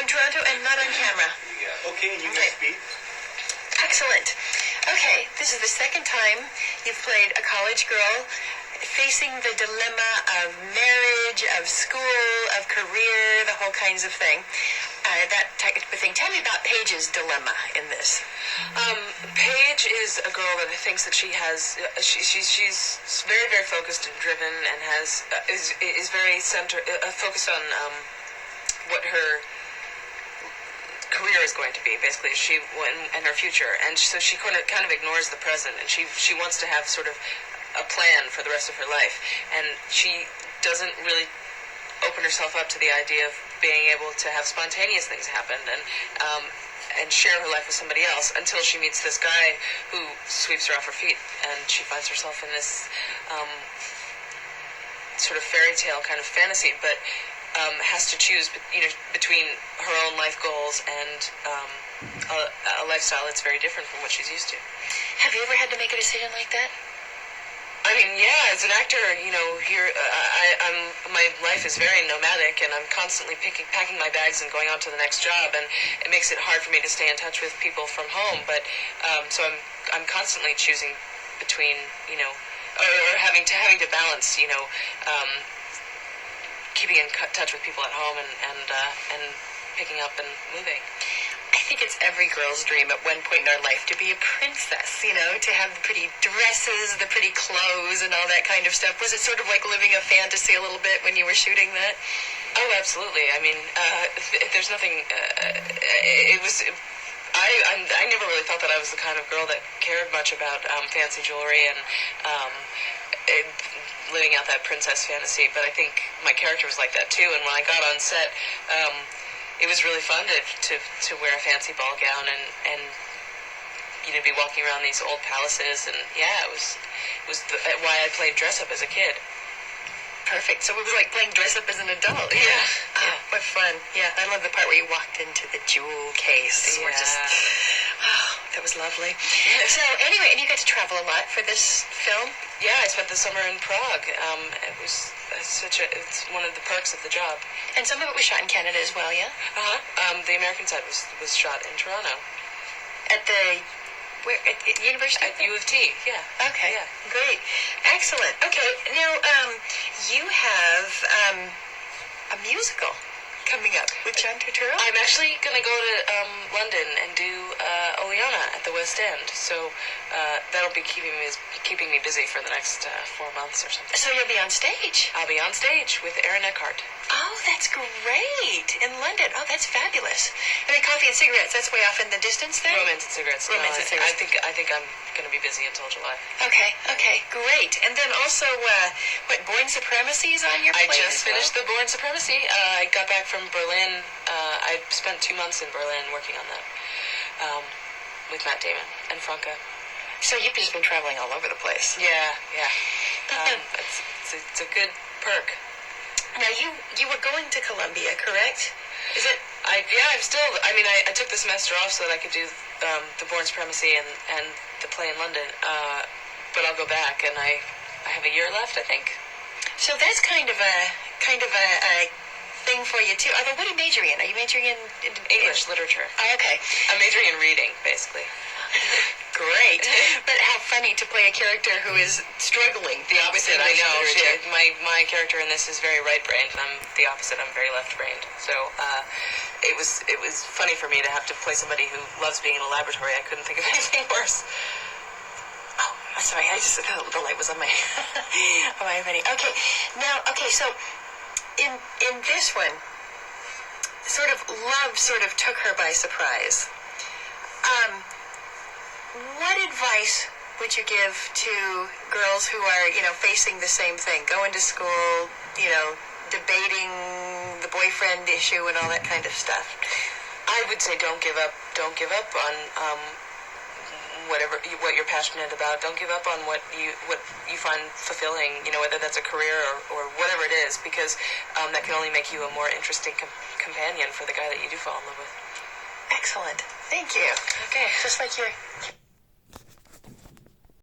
from Toronto and not on camera. Okay, and you guys speak? Excellent. Okay, this is the second time you've played a college girl facing the dilemma of marriage, of school, of career, the whole kinds of thing. That type of thing. Tell me about Paige's dilemma in this. Paige is a girl that thinks that she has. She's very, very focused and driven, and is very focused on what her career is going to be, basically, and her future. And so she kind of ignores the present, and she wants to have sort of a plan for the rest of her life, and she doesn't really open herself up to the idea of being able to have spontaneous things happen and share her life with somebody else until she meets this guy who sweeps her off her feet, and she finds herself in this sort of fairy tale kind of fantasy, but has to choose between her own life goals and a lifestyle that's very different from what she's used to. Have you ever had to make a decision like that? I mean, yeah, as an actor, here my life is very nomadic, and I'm constantly packing my bags and going on to the next job, and it makes it hard for me to stay in touch with people from home. But so I'm constantly choosing between or having to balance keeping in touch with people at home and picking up and moving. I think it's every girl's dream at one point in our life to be a princess, to have the pretty dresses, the pretty clothes, and all that kind of stuff. Was it sort of like living a fantasy a little bit when you were shooting that? Oh, absolutely. I mean, there's nothing. It was. I never really thought that I was the kind of girl that cared much about fancy jewelry and living out that princess fantasy. But I think my character was like that too. And when I got on set, it was really fun to wear a fancy ball gown and be walking around these old palaces, and yeah, it was why I played dress up as a kid. Perfect. So it was like playing dress up as an adult. Yeah. Oh, what fun. Yeah, I love the part where you walked into the jewel case. Yeah. That was lovely. So anyway, and you got to travel a lot for this film? Yeah, I spent the summer in Prague. It's one of the perks of the job. And some of it was shot in Canada as well, yeah? The American side was shot in Toronto. At the at University? At U of T, yeah. Okay, yeah. Great. Excellent. Okay, now you have a musical coming up with John Turturro? I'm actually going to go to London and do Oleana at the West End, so that'll be keeping me busy for the next 4 months or something. So you'll be on stage? I'll be on stage with Aaron Eckhart. Oh, that's great. In London. Oh, that's fabulous. I mean, coffee and cigarettes, that's way off in the distance there? Romance and cigarettes. Romance and cigarettes. I think I'm going to be busy until July. Okay, great. And then also, Born Supremacy is on your plate? I just finished the Born Supremacy. I got back from Berlin. I spent 2 months in Berlin working on that with Matt Damon and Franca. So you've just been traveling all over the place. Yeah. It's a good perk. Now, you were going to Columbia, correct? Is it? I took the semester off so that I could do the Born Supremacy and the play in London. But I'll go back, and I have a year left, I think. So that's kind of a thing for you too. Although, what are you majoring in? Are you majoring in English literature? Oh, okay. I'm majoring in reading, basically. Great. But how funny to play a character who is struggling. The opposite, I know. Literature. My character in this is very right-brained, and I'm the opposite. I'm very left-brained. So it was funny for me to have to play somebody who loves being in a laboratory. I couldn't think of anything worse. Oh, sorry. The light was on my on my mini. Okay. So in this one, love took her by surprise. What advice would you give to girls who are, facing the same thing, going to school, debating the boyfriend issue and all that kind of stuff? I would say don't give up. Don't give up on what you're passionate about. Don't give up on what you find fulfilling. Whether that's a career or whatever it is, because that can only make you a more interesting companion for the guy that you do fall in love with. Excellent. Thank you. Okay. Just like your